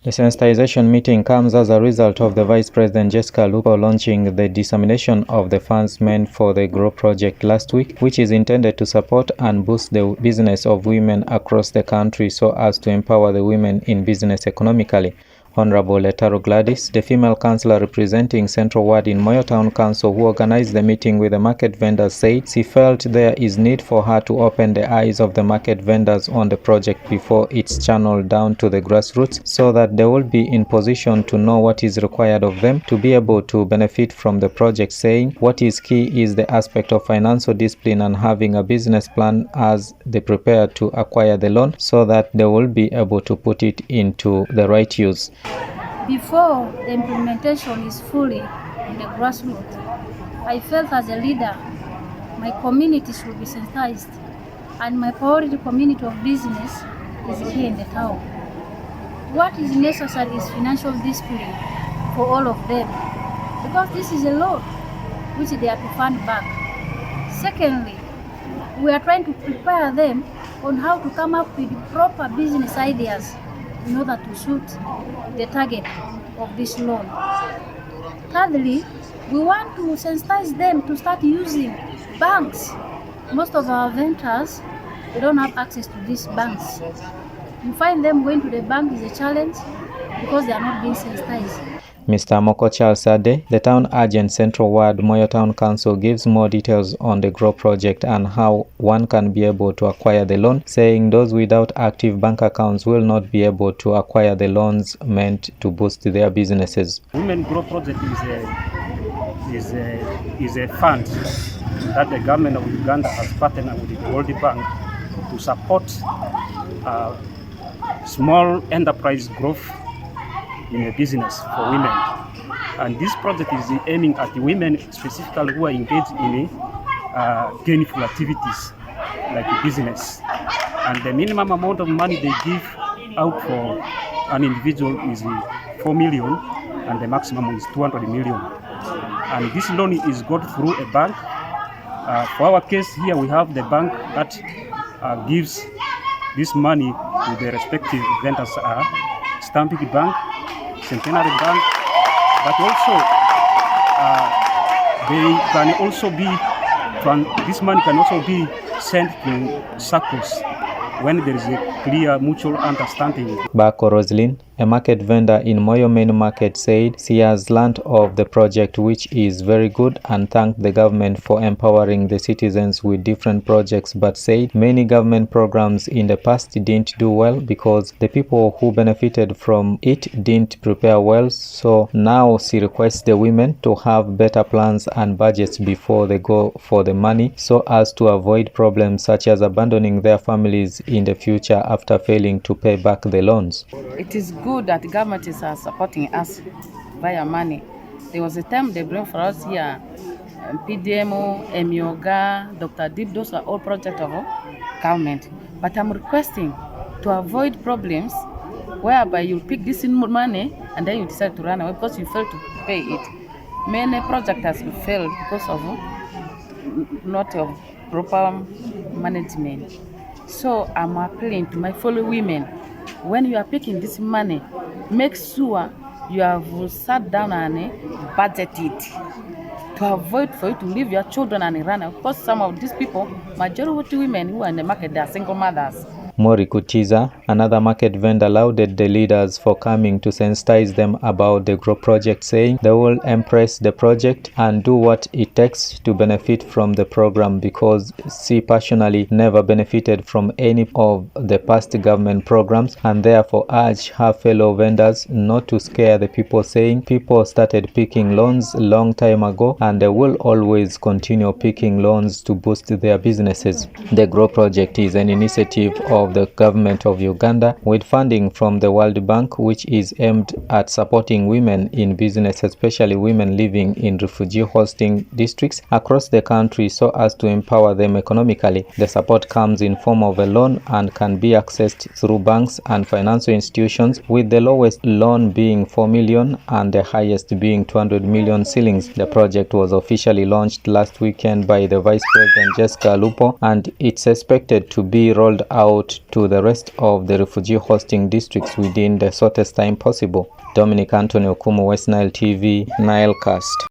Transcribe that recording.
The sensitization meeting comes as a result of the Vice President Jessica Lupo launching the dissemination of the funds meant for the GROW project last week, which is intended to support and boost the business of women across the country so as to empower the women in business economically. Honorable Letaro Gladys, the female councillor representing Central Ward in Moyo Town Council, who organized the meeting with the market vendors, said she felt there is need for her to open the eyes of the market vendors on the project before it's channeled down to the grassroots, so that they will be in position to know what is required of them to be able to benefit from the project, saying what is key is the aspect of financial discipline and having a business plan as they prepare to acquire the loan so that they will be able to put it into the right use. Before the implementation is fully in the grassroots, I felt as a leader, my community should be sensitized, and my priority community of business is here in the town. What is necessary is financial discipline for all of them, because this is a loan which they have to fund back. Secondly, we are trying to prepare them on how to come up with proper business ideas in order to suit the target of this loan. Thirdly, we want to sensitize them to start using banks. Most of our vendors, they don't have access to these banks. You find them going to the bank is a challenge because they are not being sensitized. Mr. Moko Charles Sade, the town agent Central Ward Moyo Town Council, gives more details on the GROW project and how one can be able to acquire the loan, saying those without active bank accounts will not be able to acquire the loans meant to boost their businesses. Women GROW project is a fund that the government of Uganda has partnered with the World Bank to support small enterprise growth in a business for women. And this project is aiming at the women specifically who are engaged in gainful activities like business. And the minimum amount of money they give out for an individual is 4 million and the maximum is 200 million. And this loan is got through a bank. For our case here, we have the bank that gives this money to the respective vendors, Stampede Bank, Centenary Bank, but also they can also be, this money can also be sent to circles when there is a clear mutual understanding. Bako Roslyn, a market vendor in Moyo Main Market, said she has learnt of the project, which is very good, and thanked the government for empowering the citizens with different projects, but said many government programs in the past didn't do well because the people who benefited from it didn't prepare well. So now she requests the women to have better plans and budgets before they go for the money so as to avoid problems such as abandoning their families in the future after failing to pay back the loans. It is good that the government is supporting us via money. There was a time they bring for us here PDMO, Emioga, Dr. Deep, those are all projects of government. But I'm requesting to avoid problems whereby you pick this in money and then you decide to run away because you fail to pay it. Many projects has failed because of not of proper management. So I'm appealing to my fellow women, when you are picking this money, make sure you have sat down and budget it to avoid for you to leave your children and run away. Because some of these people, majority women who are in the market, they are single mothers. Mori Kutiza, another market vendor, lauded the leaders for coming to sensitize them about the GROW project, saying they will embrace the project and do what it takes to benefit from the program because she personally never benefited from any of the past government programs, and therefore urged her fellow vendors not to scare the people, saying people started picking loans a long time ago and they will always continue picking loans to boost their businesses. The GROW project is an initiative of the government of Uganda with funding from the World Bank, which is aimed at supporting women in business, especially women living in refugee hosting districts across the country, so as to empower them economically. The support comes in form of a loan and can be accessed through banks and financial institutions, with the lowest loan being 4 million and the highest being 200 million shillings. The project was officially launched last weekend by the Vice President Jessica Lupo, and it's expected to be rolled out out to the rest of the refugee hosting districts within the shortest time possible. Dominic Anthony Okumu, West Nile TV, Nilecast.